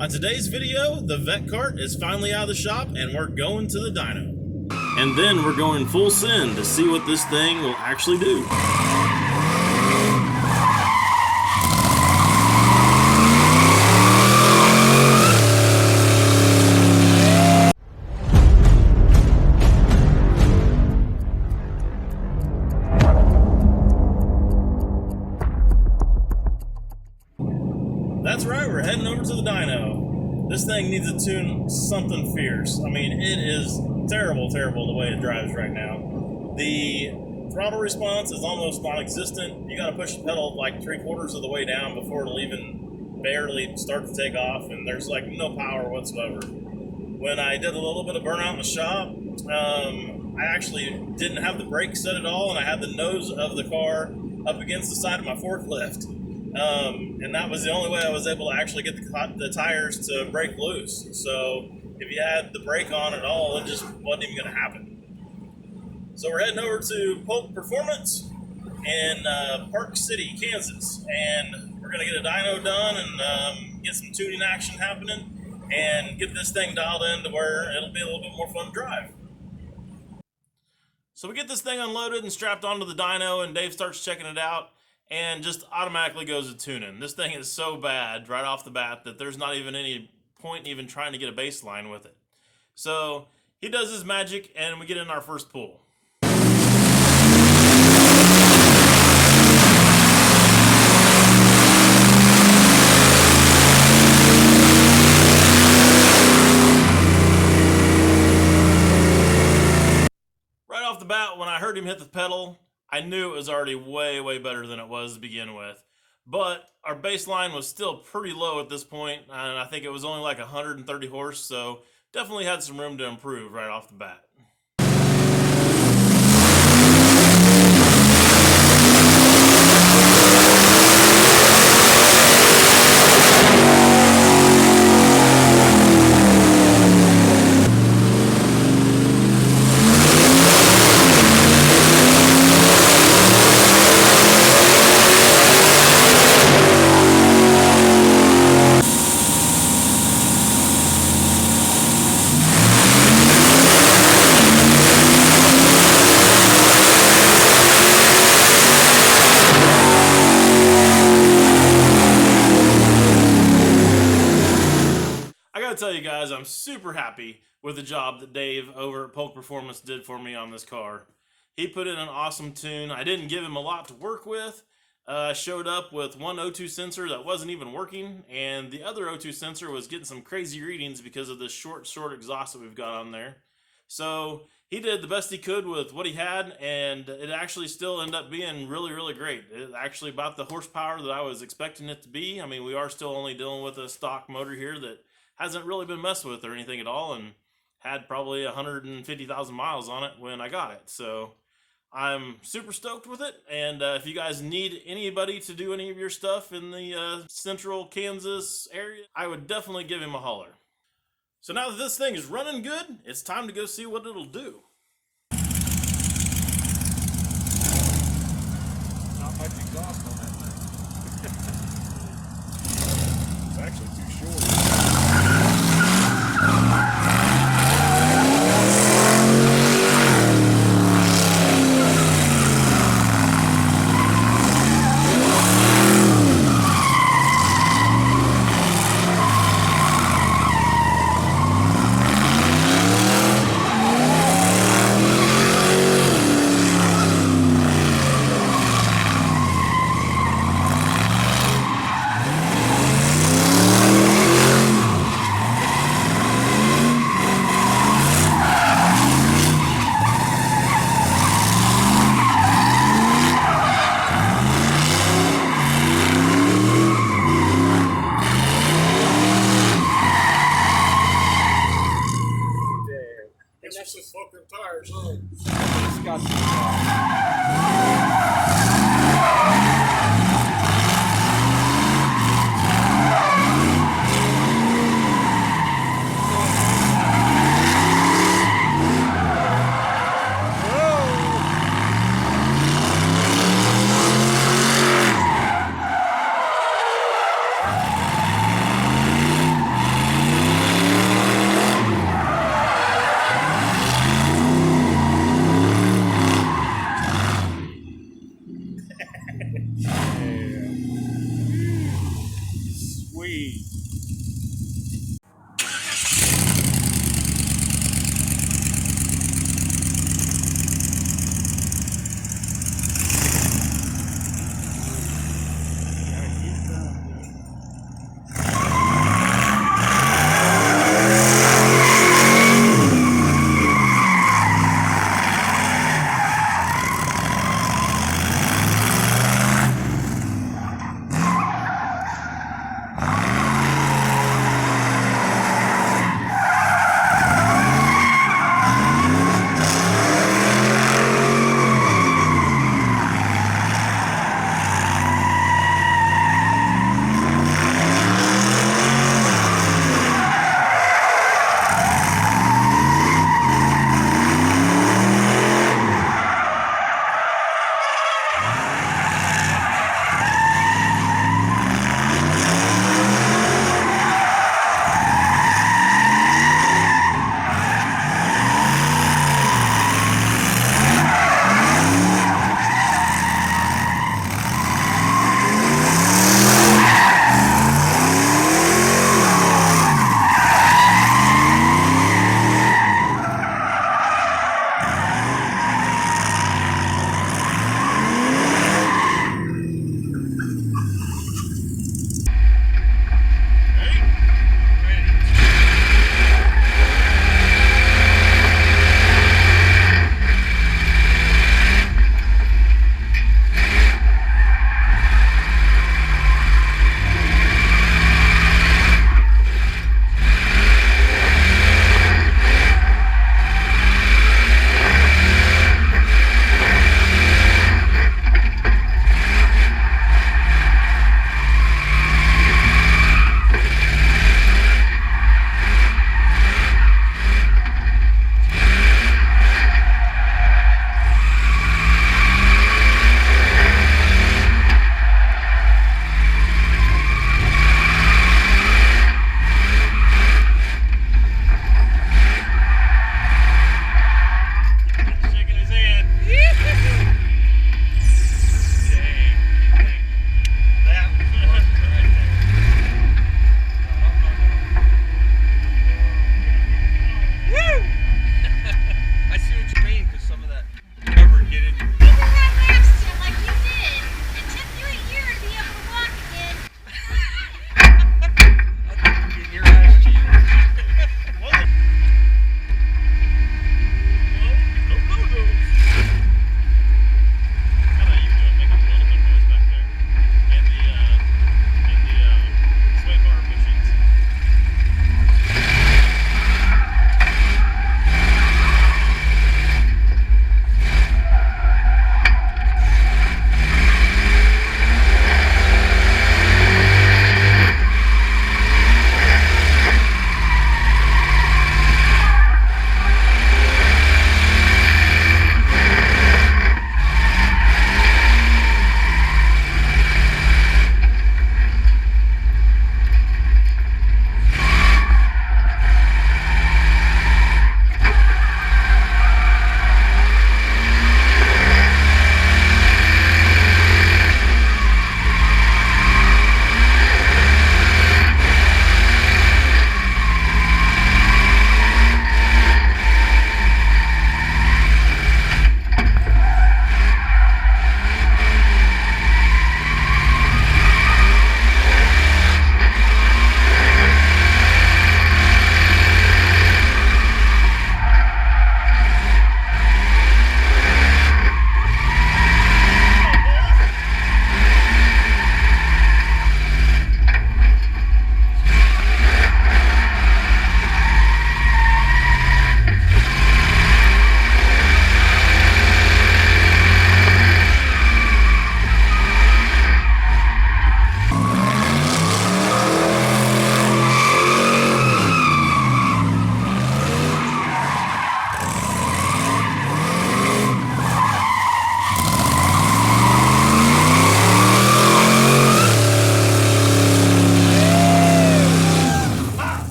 On today's video, the Vette-kart is finally out of the shop and we're going to the dyno. And then we're going full send to see what this thing will actually do. That's right, we're heading over to the dyno. This thing needs to tune something fierce. I mean, it is terrible the way it drives right now. The throttle response is almost non-existent. You gotta push the pedal like 3/4 of the way down before it'll even barely start to take off, and there's like no power whatsoever. When I did a little bit of burnout in the shop, I actually didn't have the brakes set at all, and I had the nose of the car up against the side of my forklift. And that was the only way I was able to actually get the tires to break loose. So if you had the brake on at all, it just wasn't even going to happen. So we're heading over to Polk Performance in Park City, Kansas, and we're going to get a dyno done and get some tuning action happening and get this thing dialed in to where it'll be a little bit more fun to drive. So we get this thing unloaded and strapped onto the dyno, and Dave starts checking it out and just automatically goes to tuning. This thing is so bad right off the bat that there's not even any point in even trying to get a baseline with it. So he does his magic and we get in our first pull. Right off the bat, when I heard him hit the pedal, I knew it was already way better than it was to begin with. But our baseline was still pretty low at this point, and I think it was only like 130 horse, so definitely had some room to improve right off the bat. I tell you guys, I'm super happy with the job that Dave over at Polk Performance did for me on this car. He put in an awesome tune. I didn't give him a lot to work with. Showed up with one O2 sensor that wasn't even working, and the other O2 sensor was getting some crazy readings because of this short exhaust that we've got on there. So he did the best he could with what he had, and it actually still ended up being really great. It's actually about the horsepower that I was expecting it to be. I mean, we are still only dealing with a stock motor here that hasn't really been messed with or anything at all, and had probably 150,000 miles on it when I got it. So I'm super stoked with it, and if you guys need anybody to do any of your stuff in the central Kansas area, I would definitely give him a holler. So now that this thing is running good, it's time to go see what it'll do. Not much exhaust on that thing. It's actually too short. It's just fucking tires, huh? It's got some